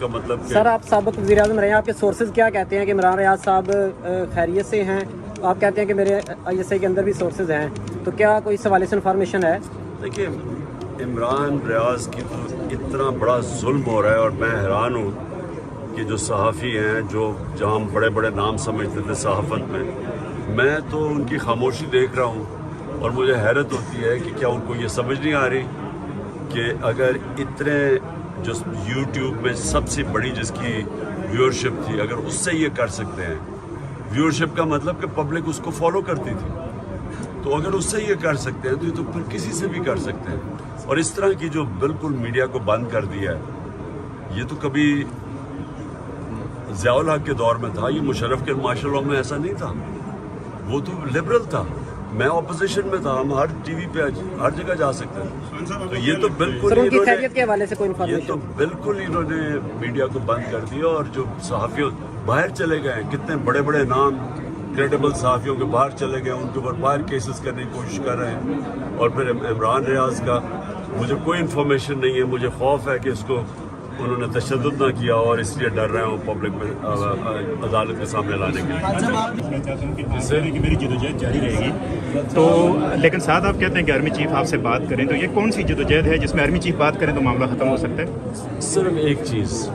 کا مطلب سر آپ سابق وزیراعظم رہے ہیں, آپ کے سورسز کیا کہتے ہیں کہ عمران ریاض صاحب خیریت سے ہیں؟ آپ کہتے ہیں کہ میرے ISI کے اندر بھی سورسز ہیں, تو کیا کوئی اس حوالے سے انفارمیشن ہے؟ دیکھیے عمران ریاض کی تو اتنا بڑا ظلم ہو رہا ہے, اور میں حیران ہوں کہ جو صحافی ہیں جو جہاں بڑے بڑے نام سمجھتے تھے صحافت میں تو ان کی خاموشی دیکھ رہا ہوں, اور مجھے حیرت ہوتی ہے کہ کیا ان کو یہ سمجھ نہیں آ رہی کہ اگر اتنے جو یوٹیوب میں سب سے بڑی جس کی ویورشپ تھی, اگر اس سے یہ کر سکتے ہیں, ویورشپ کا مطلب کہ پبلک اس کو فالو کرتی تھی, تو اگر اس سے یہ کر سکتے ہیں تو یہ تو پھر کسی سے بھی کر سکتے ہیں. اور اس طرح کی جو بالکل میڈیا کو بند کر دیا ہے, یہ تو کبھی ضیاء الحق کے دور میں تھا, یہ مشرف کے معاشرے میں ایسا نہیں تھا, وہ تو لبرل تھا, میں اپوزیشن میں تھا, ہم ہر ٹی وی پہ ہر جگہ جا سکتے ہیں. تو یہ تو بالکل ان کی خیریت کے حوالے سے کوئی یہ تو انفارمیشن؟ بالکل انہوں نے میڈیا کو بند کر دیا, اور جو صحافی باہر چلے گئے, کتنے بڑے بڑے نام کریڈیبل صحافیوں کے باہر چلے گئے, ان کے اوپر باہر کیسز کرنے کی کوشش کر رہے ہیں. اور پھر عمران ریاض کا مجھے کوئی انفارمیشن نہیں ہے, مجھے خوف ہے کہ اس کو انہوں نے تشدد نہ کیا اور اس لیے ڈر رہے ہوں پبلک میں عدالت کے سامنے لانے کے لیے. میری جدوجہد جاری رہے گی, تو لیکن ساتھ آپ کہتے ہیں کہ آرمی چیف آپ سے بات کریں, تو یہ کون سی جدوجہد ہے جس میں آرمی چیف بات کریں تو معاملہ ختم ہو سکتا ہے؟ صرف ایک چیز,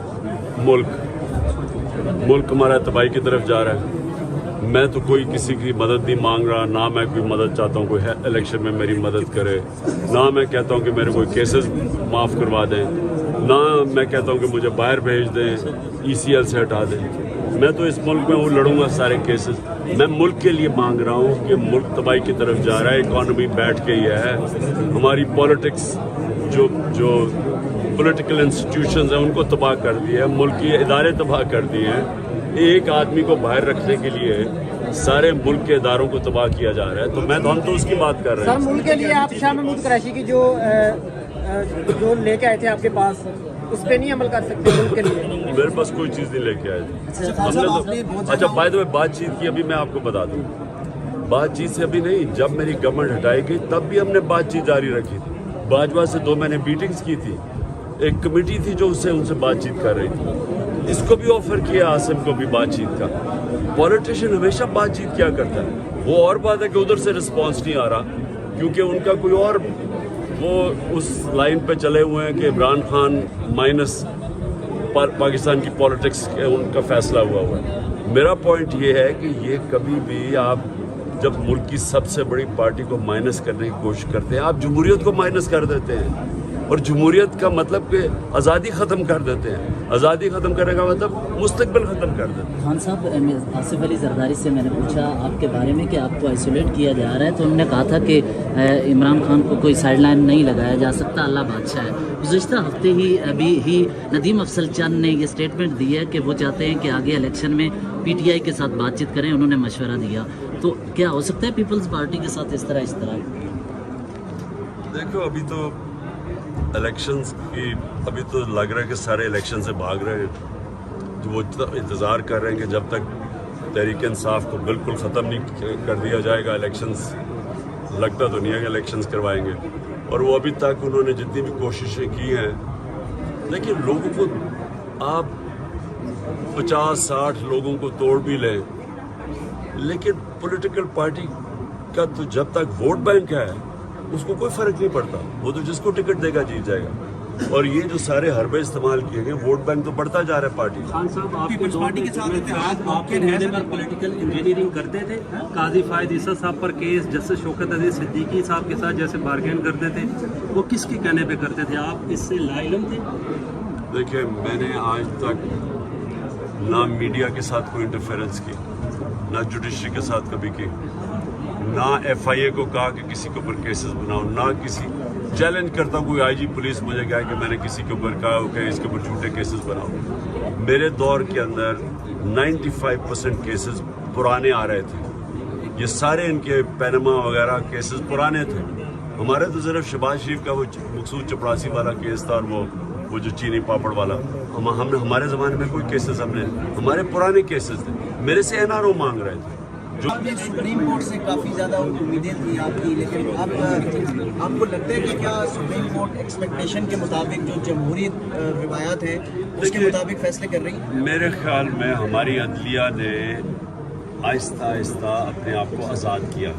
ملک ہمارا تباہی کی طرف جا رہا ہے. میں تو کوئی کسی کی مدد نہیں مانگ رہا, نہ میں کوئی مدد چاہتا ہوں کوئی الیکشن میں میری مدد کرے, نہ میں کہتا ہوں کہ میرے کوئی کیسز معاف کروا دیں, نہ میں کہتا ہوں کہ مجھے باہر بھیج دیں, ECL سے ہٹا دیں. میں تو اس ملک میں وہ لڑوں گا سارے کیسز. میں ملک کے لیے مانگ رہا ہوں کہ ملک تباہی کی طرف جا رہا ہے, اکانومی بیٹھ کے یہ ہے, ہماری پالیٹکس جو پولیٹیکل انسٹیٹیوشنز ہیں ان کو تباہ کر دیا ہے, ملک کے ادارے تباہ کر دیے ہیں. ایک آدمی کو باہر رکھنے کے لیے سارے ملک کے اداروں کو تباہ کیا جا رہا ہے. تو ہم تو اس کی بات کر رہے ہیں. سر ملک کے لیے آپ شاہ محمود قریشی کی جو لے کے آئے تھے آپ کے پاس, اس پہ نہیں عمل کر سکتے ملک کے لیے؟ میرے پاس کوئی چیز نہیں لے کے آئے تھے ہم نے تو. اچھا بائی دا وے, بات چیت کی ابھی میں آپ کو بتا دوں, بات چیت سے ابھی نہیں, جب میری گورنمنٹ ہٹائی گئی تب بھی ہم نے بات چیت جاری رکھی تھی. باجوہ سے 2 مہینے میٹنگز کی تھی, ایک کمیٹی تھی جو ان سے بات چیت کر رہی تھی. اس کو بھی آفر کیا, عاصم کو بھی بات چیت کا. پولیٹیشین ہمیشہ بات چیت کیا کرتا ہے. وہ اور بات ہے کہ ادھر سے رسپانس نہیں آ رہا کیونکہ ان کا کوئی اور وہ اس لائن پہ چلے ہوئے ہیں کہ عمران خان مائنس پاکستان کی پالیٹکس ان کا فیصلہ ہوا ہے. میرا پوائنٹ یہ ہے کہ یہ کبھی بھی آپ جب ملک کی سب سے بڑی پارٹی کو مائنس کرنے کی کوشش کرتے ہیں, آپ جمہوریت کو مائنس کر دیتے ہیں, اور جمہوریت کا مطلب کہ آزادی ختم کر دیتے ہیں. آزادی ختم کرنے کا مطلب مستقبل ختم کر دیتے ہیں. خان صاحب, آصف علی زرداری سے میں نے پوچھا آپ کے بارے میں کہ آپ کو آئسولیٹ کیا جا رہا ہے, تو انہوں نے کہا تھا کہ عمران خان کو کوئی سائڈ لائن نہیں لگایا جا سکتا, اللہ بادشاہ ہے. گزشتہ ہفتے ابھی ندیم افضل چند نے یہ اسٹیٹمنٹ دی ہے کہ وہ چاہتے ہیں کہ آگے الیکشن میں PTI کے ساتھ بات چیت کریں, انہوں نے مشورہ دیا. تو کیا ہو سکتا ہے پیپلز پارٹی کے ساتھ اس طرح؟ دیکھو ابھی تو الیکشنز کی ابھی تو لگ رہا ہے کہ سارے الیکشن سے بھاگ رہے ہیں. جو وہ انتظار کر رہے ہیں کہ جب تک تحریک انصاف کو بالکل ختم نہیں کر دیا جائے گا الیکشنز, لگتا تو نہیں ہے کہ الیکشنز کروائیں گے. اور وہ ابھی تک انہوں نے جتنی بھی کوششیں کی ہیں, دیکھیے لوگوں کو آپ 50-60 لوگوں کو توڑ بھی لیں, لیکن پولیٹیکل پارٹی کا تو جب تک ووٹ بینک ہے اس کو کوئی فرق نہیں پڑتا, وہ تو جس کو ٹکٹ دے گا جیت جائے گا. اور یہ جو سارے حربے استعمال کیے گئے, ووٹ بینک تو بڑھتا جا رہا ہے پارٹی. خان صاحب آپ کے پارٹی کے ساتھ آپ کے عہدے پر پولیٹیکل انجینئرنگ کرتے تھے, قاضی فائد عیسیٰ صاحب پر کیس, جسٹس شوکت عزیز صدیقی صاحب کے ساتھ جیسے بارگین کرتے تھے, وہ کس کے کہنے پہ کرتے تھے, آپ اس سے لا علم تھے؟ دیکھیں میں نے آج تک نہ میڈیا کے ساتھ کوئی انٹرفیرنس کی, نہ جوڈیشری کے ساتھ کبھی کی, نہ FIA کو کہا کہ کسی کے اوپر کیسز بناؤ, نہ کسی چیلنج کرتا ہوں کوئی IG پولیس مجھے کہا کہ میں نے کسی کے اوپر کہا کہ اس کے اوپر جھوٹے کیسز بناؤ. میرے دور کے اندر 95% کیسز پرانے آ رہے تھے, یہ سارے ان کے پینما وغیرہ کیسز پرانے تھے. ہمارے تو صرف شہباز شریف کا وہ مقصود چپڑاسی والا کیس تھا, اور وہ جو چینی پاپڑ والا, ہمارے زمانے میں کوئی کیسز ہمارے پرانے کیسز تھے. میرے سے NRO مانگ رہے تھے, سپریم کورٹ سے کافی زیادہ امیدیں تھیں آپ کی، لیکن اب آپ کو لگتا ہے کہ کیا سپریم کورٹ ایکسپیکٹیشن کے مطابق جو جمہوری روایات ہیں اس کے مطابق فیصلے کر رہی ہے؟ میرے خیال میں ہماری عدلیہ نے آہستہ آہستہ اپنے آپ کو آزاد کیا.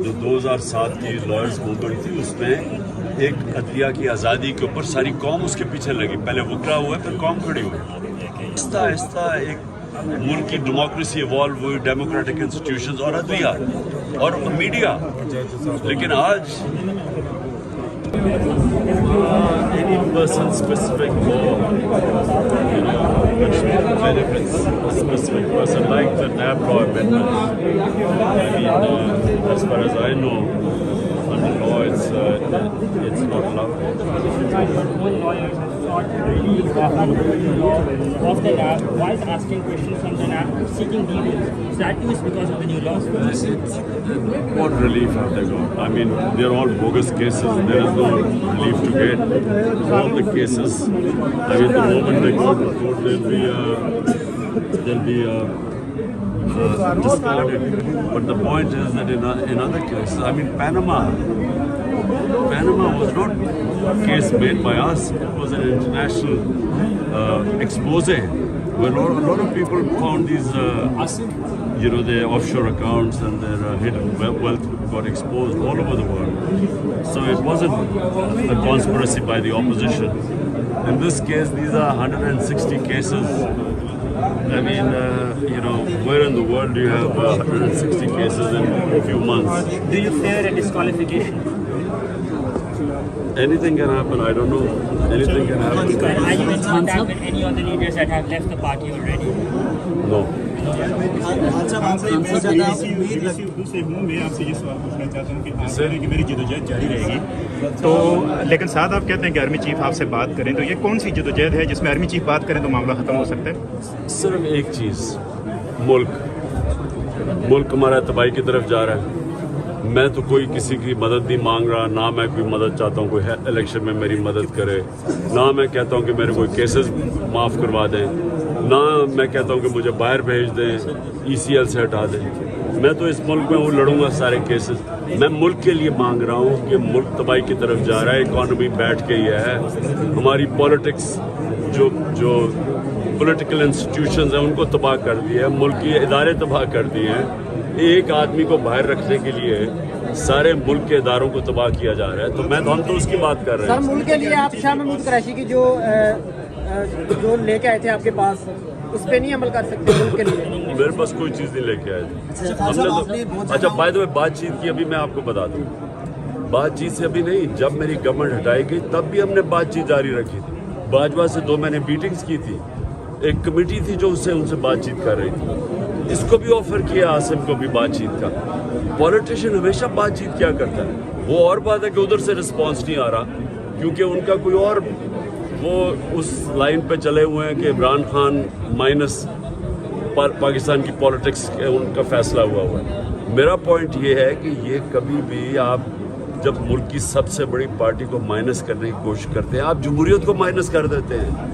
جو 2007 کی لائرز موومنٹ تھی اس میں ایک عدلیہ کی آزادی کے اوپر ساری قوم اس کے پیچھے لگی. پہلے وکلا ہوا پھر قوم کھڑی ہوئی. آہستہ آہستہ ایک ملک کی ڈیموکریسی ایوالو ہوئی، ڈیموکریٹک انسٹیٹیوشنز اور عدلیہ اور میڈیا. لیکن آج any person specific law, which benefits a specific person, like the NAB law amendment. I mean, as far as I know, under law, it's not allowed. One lawyer has sought relief of the NAB while asking questions from the NAB seeking details. So that too is because of the new laws. What relief have they got? I mean, they're all bogus cases. There is no relief to get. All the cases, I mean, the moment they go to court, they'll be discarded. But the point is that in other cases, I mean, Panama was not a case made by us. It was an international expose where a lot of people found these, the offshore accounts and their hidden wealth got exposed all over the world. So it wasn't a conspiracy by the opposition. In this case, these are 160 cases. I mean, where in the world do you have 160 cases in a few months? Do you fear a disqualification? Anything can happen. I don't know. Anything can happen. Are you in contact with any of the leaders that have left the party already? No. میں آپ سے یہ سوال پوچھنا چاہتا ہوں کہ آپ کہہ رہے ہیں کہ میری جدوجہد جاری رہے گی، تو لیکن ساتھ آپ کہتے ہیں کہ آرمی چیف آپ سے بات کریں، تو یہ کون سی جدوجہد ہے جس میں آرمی چیف بات کریں تو معاملہ ختم ہو سکتا ہے؟ صرف ایک چیز، ملک ہمارا تباہی کی طرف جا رہا ہے. میں تو کوئی کسی کی مدد نہیں مانگ رہا، نہ میں کوئی مدد چاہتا ہوں کوئی الیکشن میں میری مدد کرے، نہ میں کہتا ہوں کہ میرے کوئی کیسز معاف کروا دیں، نہ میں کہتا ہوں کہ مجھے باہر بھیج دیں، ECL سے ہٹا دیں. میں تو اس ملک میں وہ لڑوں گا سارے کیسز. میں ملک کے لیے مانگ رہا ہوں کہ ملک تباہی کی طرف جا رہا ہے، اکانومی بیٹھ کے یہ ہے، ہماری پالیٹکس جو پولیٹیکل انسٹیٹیوشنز ہیں ان کو تباہ کر دیا ہے، ملک کے ادارے تباہ کر دیے ہیں. ایک آدمی کو باہر رکھنے کے لیے سارے ملک کے اداروں کو تباہ کیا جا رہا ہے. تو ہم تو اس کی بات کر رہے سر، ہیں. ملک کے لیے آپ شاہ محمود قریشی کی جو لے کے آئے تھے آپ کے پاس، اس پہ نہیں عمل کر سکتے ملک کے لیے؟ میرے پاس کوئی چیز نہیں لے کے آئے تھے. ہم نے تو اچھا بائی دا وے بات چیت کی، ابھی میں آپ کو بتا دوں، بات چیت سے ابھی نہیں، جب میری گورنمنٹ ہٹائی گئی تب بھی ہم نے بات چیت جاری رکھی تھی. باجوہ سے 2 مہینے میٹنگز کی تھی، ایک کمیٹی تھی جو ان سے بات چیت کر رہی تھی. اس کو بھی آفر کیا، عاصم کو بھی بات چیت کا. پولیٹیشین ہمیشہ بات چیت کیا کرتا ہے. وہ اور بات ہے کہ ادھر سے رسپانس نہیں آ رہا کیونکہ ان کا کوئی اور وہ اس لائن پہ چلے ہوئے ہیں کہ عمران خان مائنس پاکستان کی پالیٹکس ان کا فیصلہ ہوا ہے. میرا پوائنٹ یہ ہے کہ یہ کبھی بھی آپ جب ملک کی سب سے بڑی پارٹی کو مائنس کرنے کی کوشش کرتے ہیں، آپ جمہوریت کو مائنس کر دیتے ہیں.